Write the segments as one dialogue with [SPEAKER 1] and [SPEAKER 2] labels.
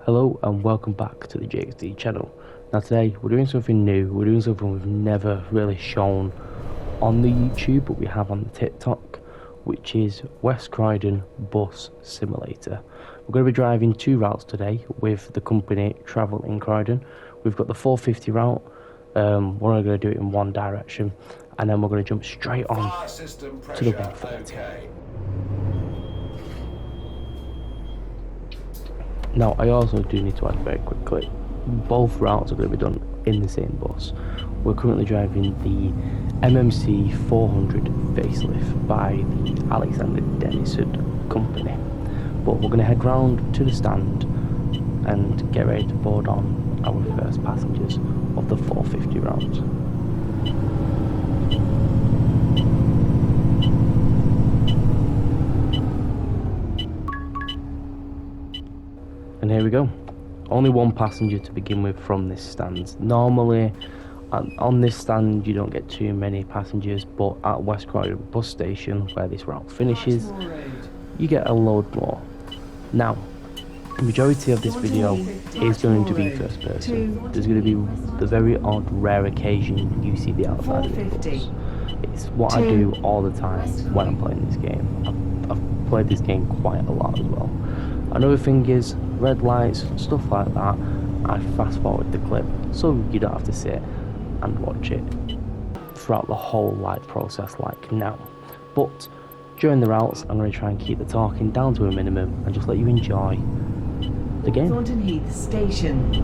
[SPEAKER 1] Hello and welcome back to the GXD channel. Now today we're doing something new, we're doing something we've never really shown on the YouTube but we have on the TikTok, which is West Croydon Bus Simulator. We're going to be driving two routes today with the company Travel in Croydon. We've got the 450 route, we're only going to do it in one direction, and then we're going to jump straight on to the 130.
[SPEAKER 2] Okay.
[SPEAKER 1] Now, I also do need to add very quickly, both routes are going to be done in the same bus. We're currently driving the MMC 400 facelift by the Alexander Denison company. But we're going to head round to the stand and get ready to board on our first passengers of the 450 route. And here we go. Only one passenger to begin with from this stand. Normally on this stand you don't get too many passengers, but at West Croydon Bus Station, where this route finishes, you get a load more. Now, the majority of this video is going to be first person. There's going to be the very odd rare occasion you see the outside of the bus. It's what I do all the time when I'm playing this game. I've played this game quite a lot as well. Another thing is red lights, stuff like that, I fast forward the clip so you don't have to sit and watch it throughout the whole light process like now. But during the routes I'm going to try and keep the talking down to a minimum and just let you enjoy the game.
[SPEAKER 3] Thornton Heath Station.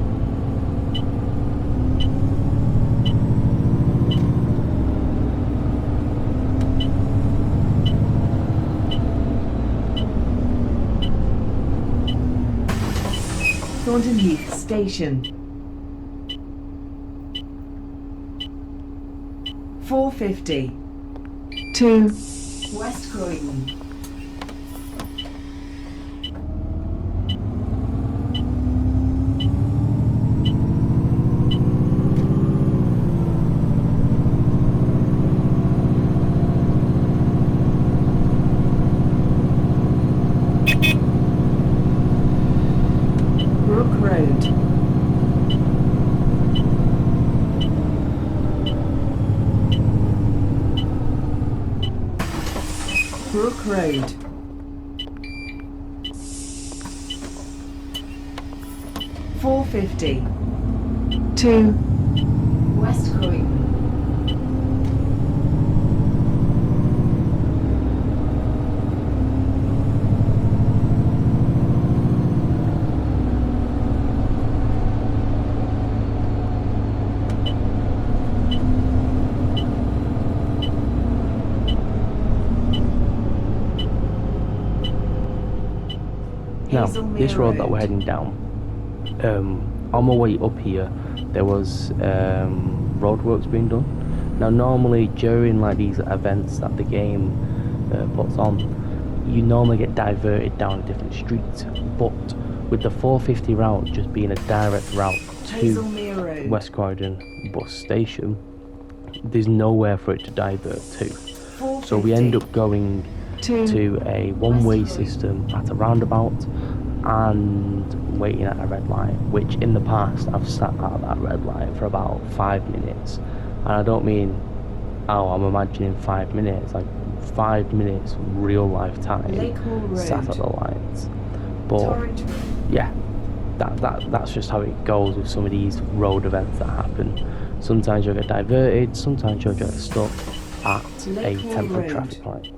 [SPEAKER 3] Thornton Heath Station. 450 to West Croydon. Brook Road. $4.50 to West Croydon.
[SPEAKER 1] Now, this road that we're heading down, on my way up here, there was roadworks being done. Now, normally during like these events that the game puts on, you normally get diverted down a different street. But with the 450 route just being a direct route to West Croydon Bus Station, there's nowhere for it to divert to. So we end up going to a one-way system at a roundabout and waiting at a red light, which in the past I've sat at that red light for about 5 minutes, and I don't mean I'm imagining 5 minutes, like 5 minutes real life time sat at the lights. But yeah, that's just how it goes with some of these road events that happen. Sometimes you'll get diverted, sometimes you'll get stuck at a temporary traffic light.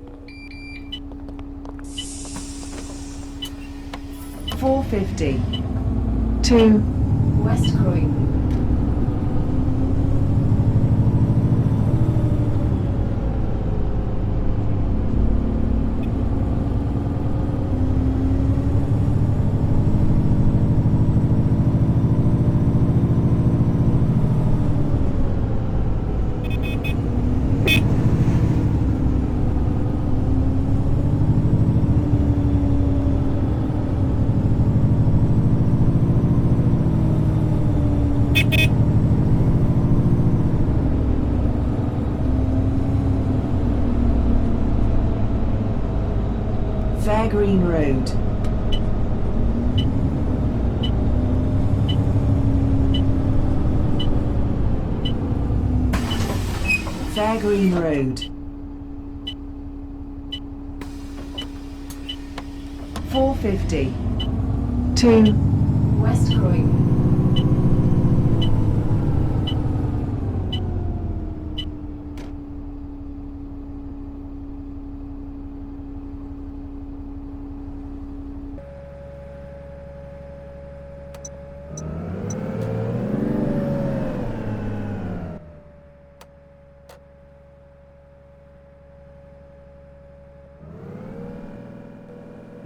[SPEAKER 3] 450 to West Croydon. Fair Green Road. Fair Green Road. 450. To West Croydon.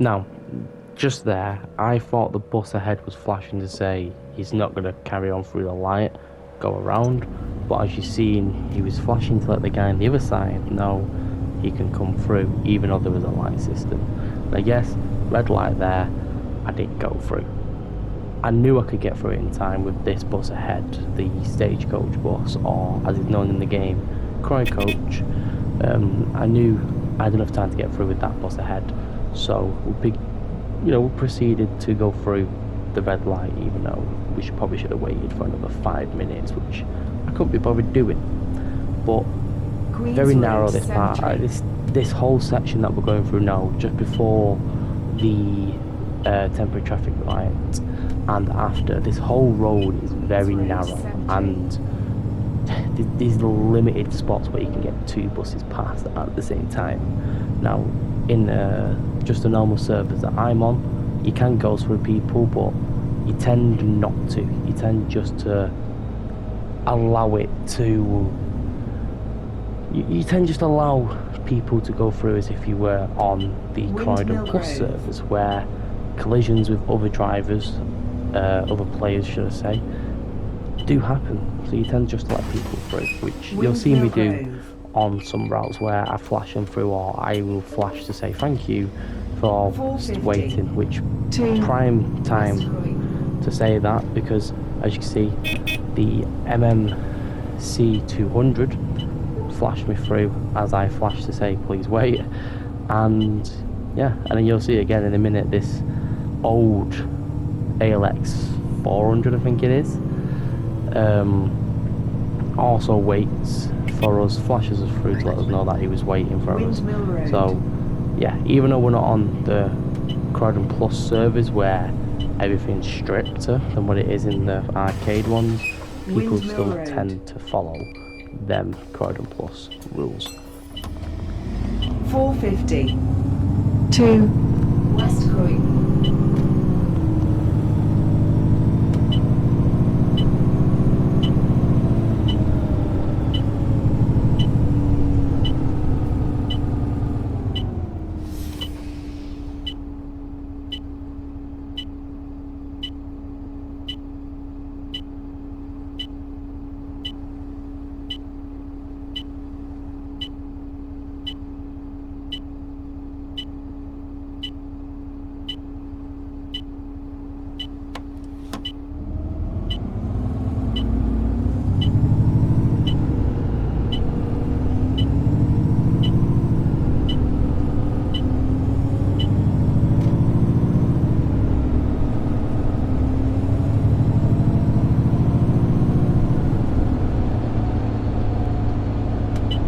[SPEAKER 1] Now, just there, I thought the bus ahead was flashing to say he's not going to carry on through the light, go around, but as you've seen, he was flashing to let the guy on the other side know he can come through, even though there was a light system. And I guess, red light there, I didn't go through. I knew I could get through it in time with this bus ahead, the stagecoach bus, or as it's known in the game, Croy coach. I knew I had enough time to get through with that bus ahead. So we proceeded to go through the red light, even though we probably should have waited for another 5 minutes, which I couldn't be bothered doing. But very narrow this part. This whole section that we're going through now, just before the temporary traffic light and after, this whole road is very narrow, and these are limited spots where you can get 2 buses past at the same time. Now, in just the normal servers that I'm on, you can go through people, but you tend not to. You tend just to allow it to... You tend just to allow people to go through as if you were on the Croydon Plus servers, where collisions with other drivers, other players should I say, do happen. So you tend just to let people through, which you'll see me do on some routes where I flash them through, or I will flash to say thank you for waiting, which prime time to say that, because as you can see, the MMC 200 flashed me through as I flashed to say please wait. And yeah, and then you'll see again in a minute this old ALX 400, I think it is, also waits for us, flashes us through to let us know that he was waiting for us. So yeah, even though we're not on the Croydon Plus servers where everything's stricter than what it is in the arcade ones, people still tend to follow them Croydon Plus rules.
[SPEAKER 3] 450 to West Croydon.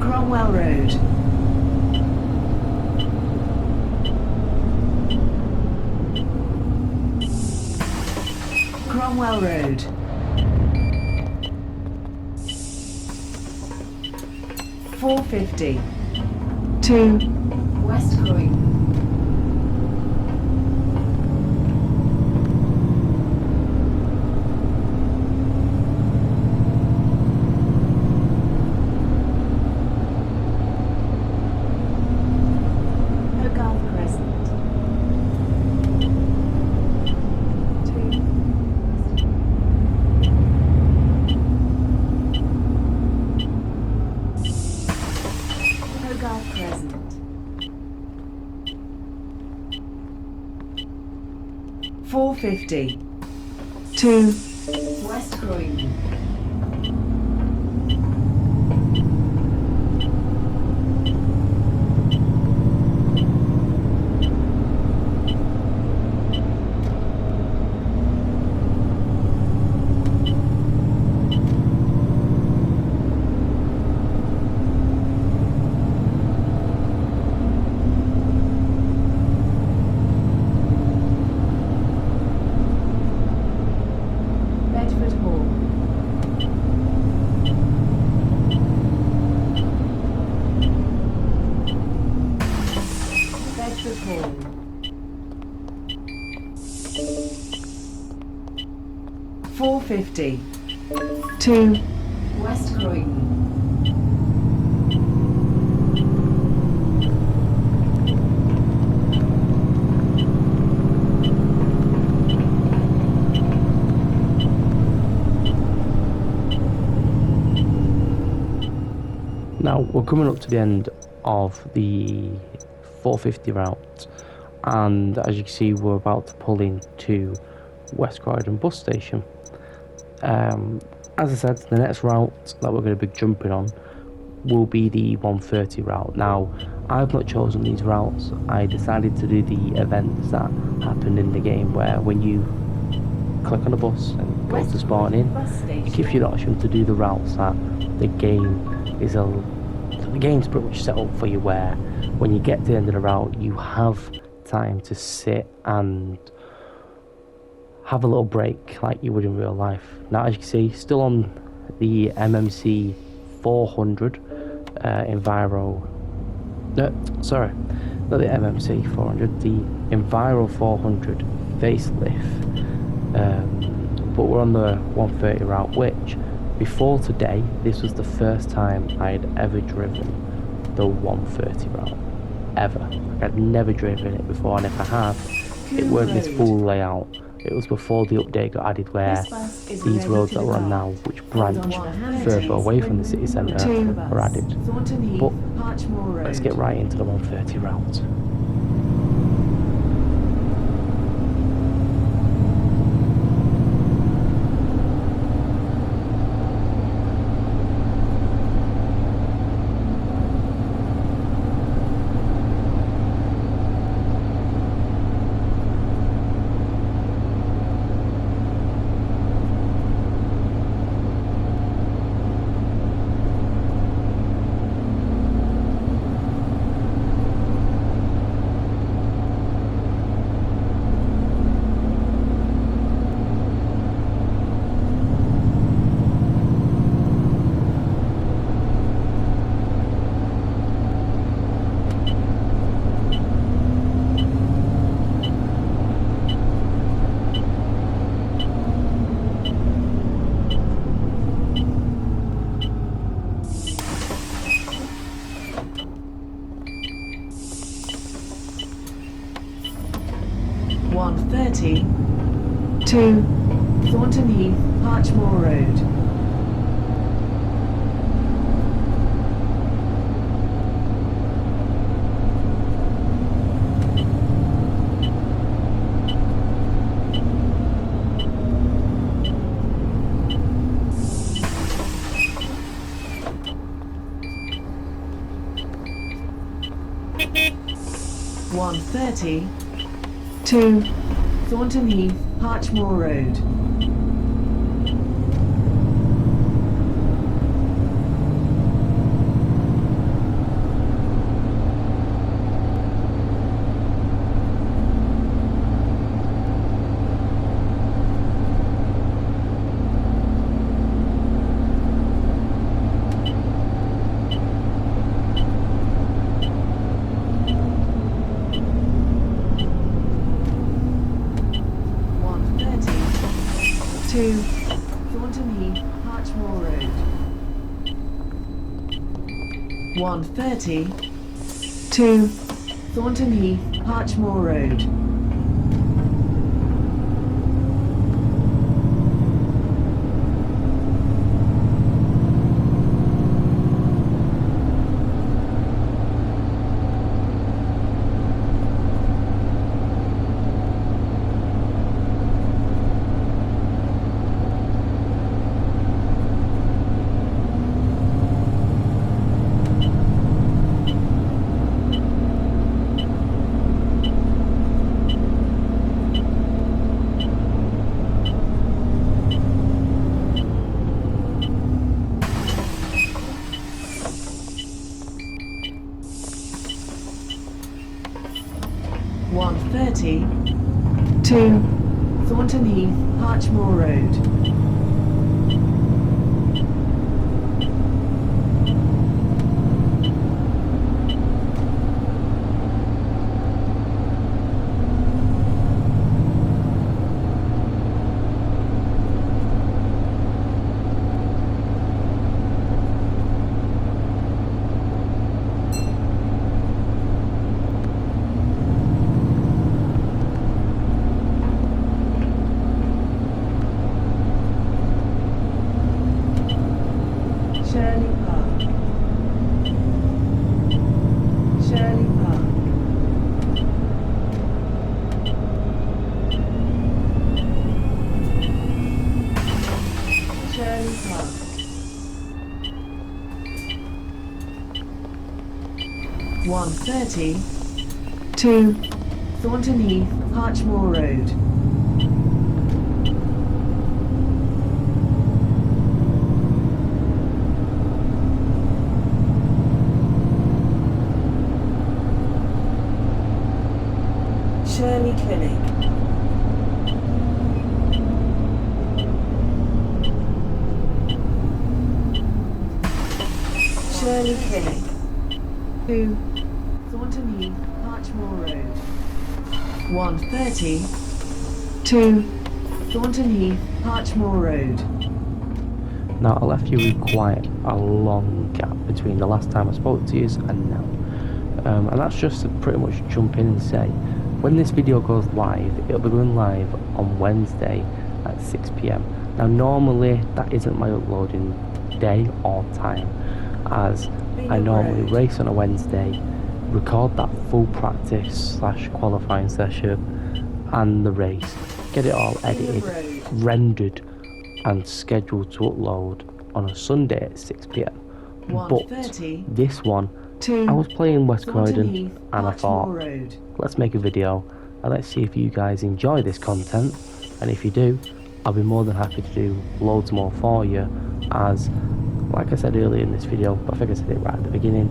[SPEAKER 3] Cromwell Road. Cromwell Road. 450 to West Croydon. Crescent. 450 to West Croydon. 450 to West Croydon.
[SPEAKER 1] Now we're coming up to the end of the 450 route, and as you can see we're about to pull into West Croydon bus station. As I said, the next route that we're going to be jumping on will be the 130 route. Now I've not chosen these routes. I decided to do the events that happened in the game, where when you click on the bus and go to spawn in, it gives you the option to do the routes that the game's pretty much set up for you, where when you get to the end of the route you have time to sit and have a little break like you would in real life. Now as you can see, still on the MMC 400 enviro, sorry, not the MMC 400, the enviro 400 facelift, but we're on the 130 route, which before today this was the first time I had ever driven the 130 route ever. I'd never driven it before, and if I have, it weren't this full layout. It was before the update got added, where these roads that we're on now, which branch further away from the city centre, are added. But let's get right into the 130 route.
[SPEAKER 3] To Thornton Heath, Parchmore Road. To Thornton Heath, Parchmore Road. 130 to Thornton Heath, Parchmore Road. To Thornton Heath, Parchmore Road. 1:30 to Thornton Heath, Harchmore Road. Shirley Clinic. Shirley Clinic. 2 Thornton Heath, Harchmore Road. 1:30 to Thornton Heath, Harchmore Road.
[SPEAKER 1] Now I left you with quite a long gap between the last time I spoke to you and now. And that's just to pretty much jump in and say, when this video goes live, it'll be going live on Wednesday at 6 PM. Now normally that isn't my uploading day or time, as I normally race on a Wednesday, record that full practice / qualifying session and the race, get it all edited, rendered and scheduled to upload on a Sunday at 6 PM. But this one, I was playing West Croydon and I thought, let's make a video and let's see if you guys enjoy this content, and if you do, I'll be more than happy to do loads more for you, as like I said earlier in this video, but I think I said it right at the beginning,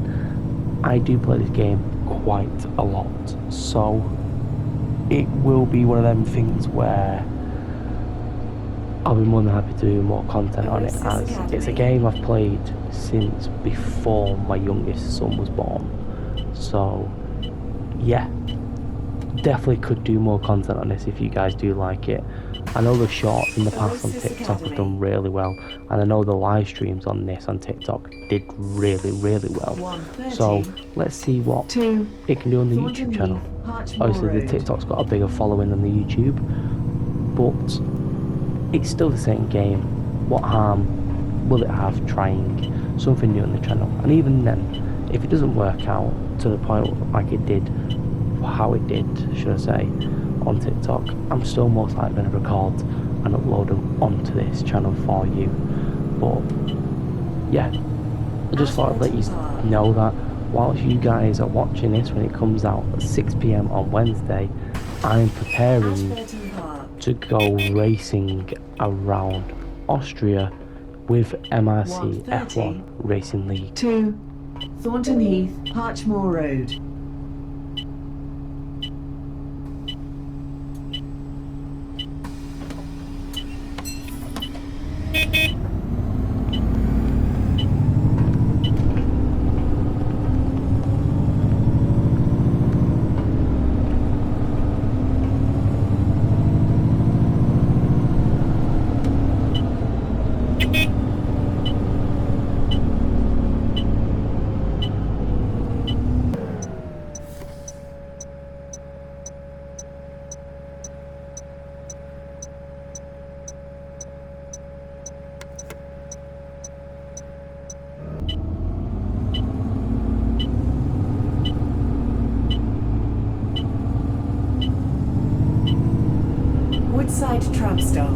[SPEAKER 1] I do play this game quite a lot, so it will be one of them things where I'll be more than happy to do more content on it, as it's a game I've played since before my youngest son was born. So yeah, definitely could do more content on this if you guys do like it. I know the shorts in the past on TikTok have done really well, and I know the live streams on this on TikTok did really well. So let's see what it can do on the YouTube channel. Obviously the TikTok's got a bigger following than the YouTube, but it's still the same game. What harm will it have trying something new on the channel? And even then, if it doesn't work out to the point like it did, how it did, should I say, on TikTok, I'm still most likely going to record and upload them onto this channel for you. But yeah, I just thought I'd let you know that whilst you guys are watching this when it comes out at 6 PM on Wednesday, I'm preparing to go racing around Austria with MRC F1 Racing League.
[SPEAKER 3] 2 Thornton Heath, Harchmore Road. Woodside tram stop.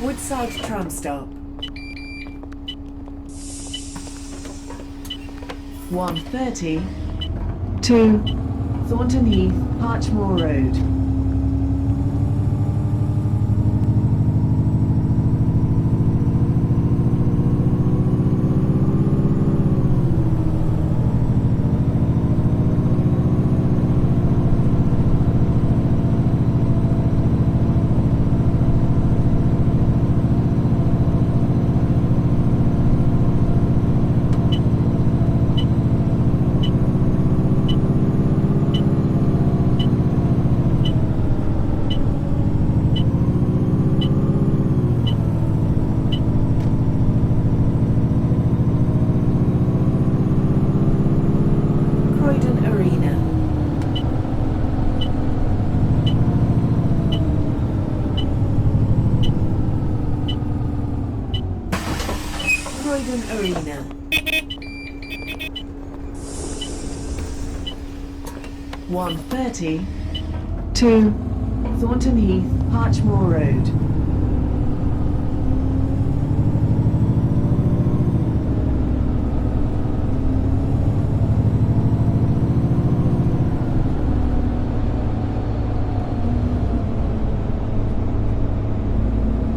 [SPEAKER 3] Woodside tram stop. 1:30 to Thornton Heath, Harchmore Road. Arena. 1:30 to Thornton Heath, Parchmore Road.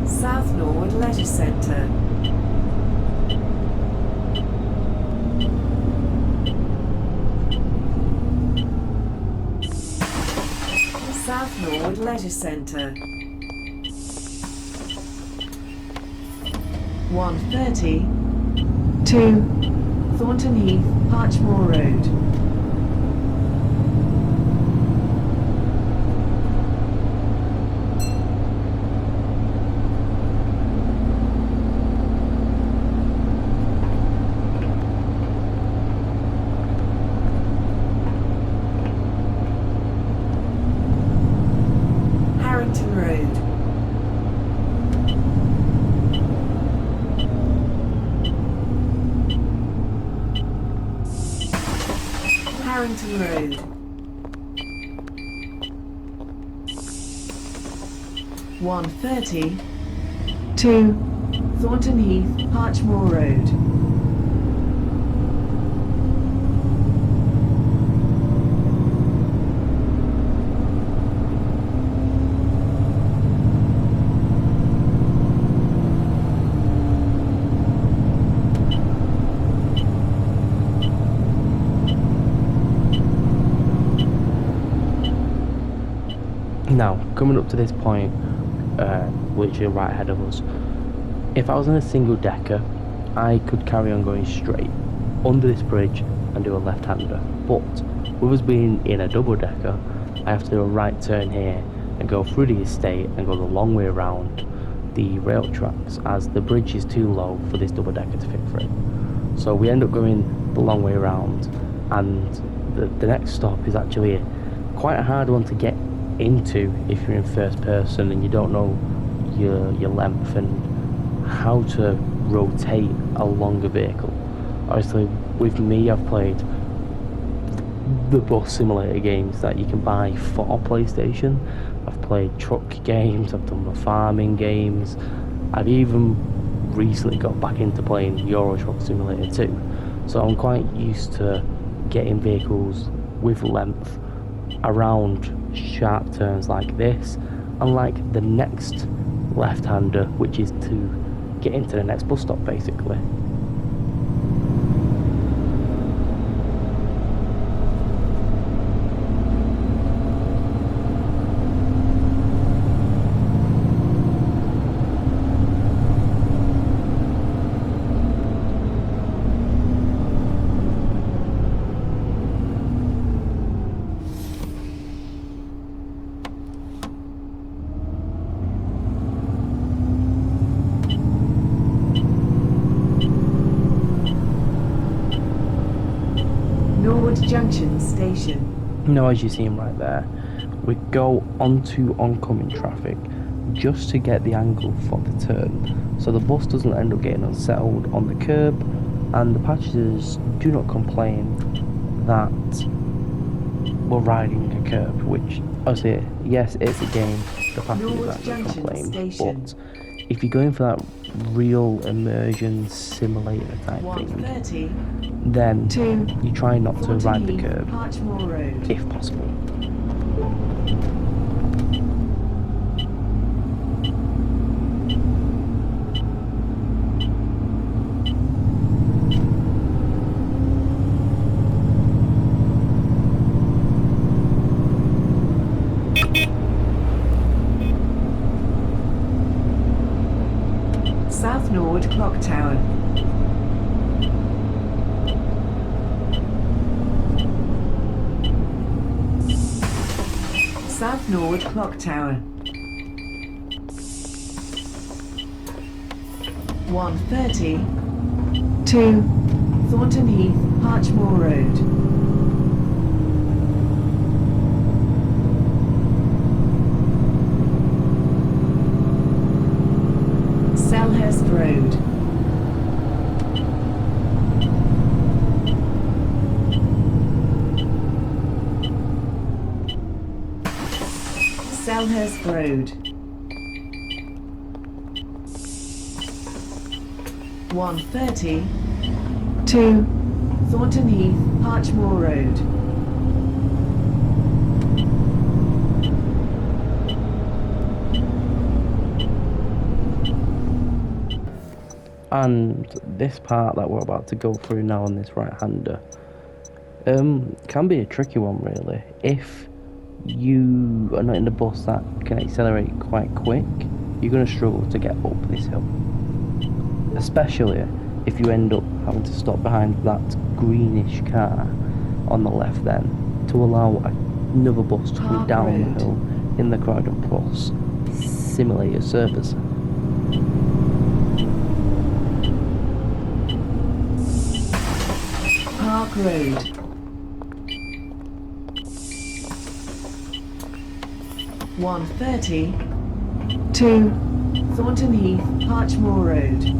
[SPEAKER 3] South Norwood Leisure Centre. South Norwood Leisure Centre. 1:30 to Thornton Heath, Parchmore Road. Harrington Road. Harrington Road. 1:30 to Thornton Heath, Parchmore Road.
[SPEAKER 1] Now, coming up to this point, literally right ahead of us, if I was in a single decker, I could carry on going straight under this bridge and do a left-hander. But with us being in a double decker, I have to do a right turn here and go through the estate and go the long way around the rail tracks, as the bridge is too low for this double decker to fit through. So we end up going the long way around, and the next stop is actually quite a hard one to get into if you're in first person and you don't know your length and how to rotate a longer vehicle. Obviously, with me, I've played the bus simulator games that you can buy for PlayStation. I've played truck games, I've done the farming games, I've even recently got back into playing Euro Truck Simulator 2. So I'm quite used to getting vehicles with length around sharp turns like this, unlike the next left-hander, which is to get into the next bus stop basically.
[SPEAKER 3] Junction Station.
[SPEAKER 1] Now, as you see him right there, we go onto oncoming traffic just to get the angle for the turn, so the bus doesn't end up getting unsettled on the curb, and the passengers do not complain that we're riding a curb, which obviously, yes, it's a game, the passengers aren't going to complain, but if you're going for that real immersion simulator type thing, then you try not to ride the curb if possible.
[SPEAKER 3] South Norwood Clock Tower. South Norwood Clock Tower. 1:30 to Thornton Heath, Parchmore Road. Selhurst Road. Selhurst Road. 130 to Thornton Heath, Parchmore Road.
[SPEAKER 1] And this part that we're about to go through now on this right-hander can be a tricky one, really. If you are not in the bus that can accelerate quite quick, you're going to struggle to get up this hill, especially if you end up having to stop behind that greenish car on the left then to allow another bus to come down the hill in the Croydon Bus Simulator servers.
[SPEAKER 3] Park Road. 130 to Thornton Heath, Parchmore Road.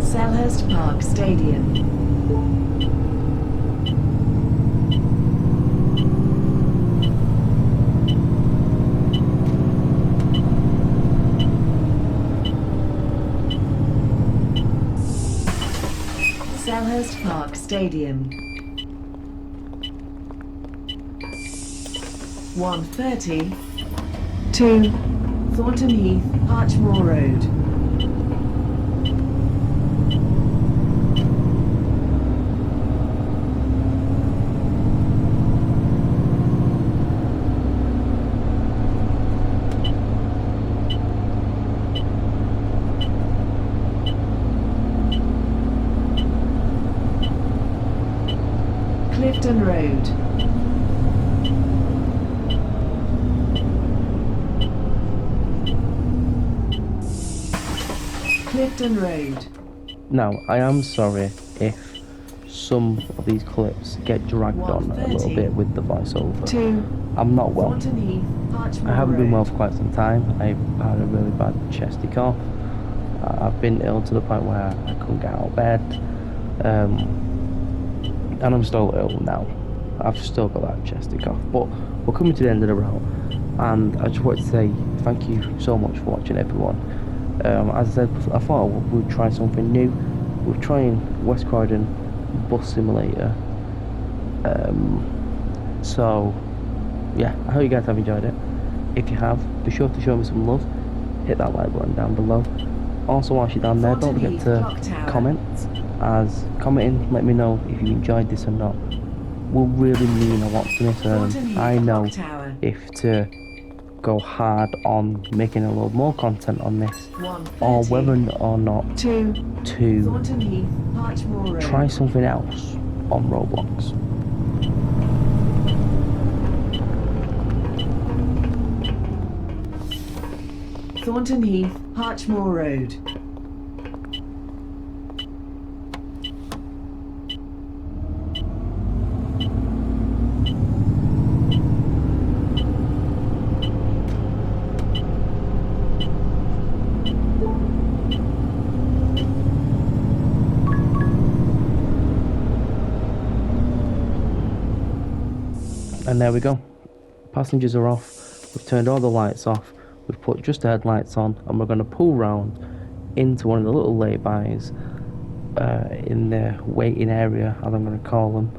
[SPEAKER 3] Selhurst Park Stadium. Selhurst Park Stadium. 130 to Thornton Heath, Parchmore Road. Clifton Road. Clifton Road.
[SPEAKER 1] Now, I am sorry if some of these clips get dragged on a little bit with the voiceover. I'm not well. I haven't been well for quite some time. I've had a really bad chesty cough. I've been ill to the point where I couldn't get out of bed. And I'm still ill now. I've still got that chesty cough. But we're coming to the end of the route. And I just wanted to say thank you so much for watching, everyone. As I said, I thought we'd try something new. We're trying West Croydon Bus Simulator. So, yeah, I hope you guys have enjoyed it. If you have, be sure to show me some love. Hit that like button down below. Also, whilst you're down there, don't forget to comment. As commenting, let me know if you enjoyed this or not. Will really mean a lot to me. So I know if to go hard on making a little more content on this, or whether or not to try something else on Roblox.
[SPEAKER 3] Thornton Heath, Parchmore Road.
[SPEAKER 1] And there we go. Passengers are off. We've turned all the lights off. We've put just the headlights on, and we're going to pull round into one of the little lay-bys in the waiting area, as I'm going to call them.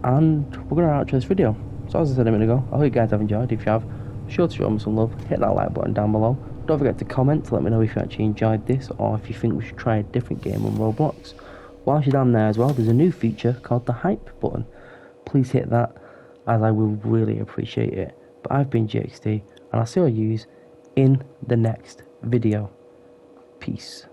[SPEAKER 1] And we're going to outro this video. So as I said a minute ago, I hope you guys have enjoyed. If you have, be sure to show me some love. Hit that like button down below. Don't forget to comment to let me know if you actually enjoyed this, or if you think we should try a different game on Roblox. Whilst you're down there as well, there's a new feature called the hype button. Please hit that, as I will really appreciate it. But I've been GXD, and I'll see you in the next video. Peace.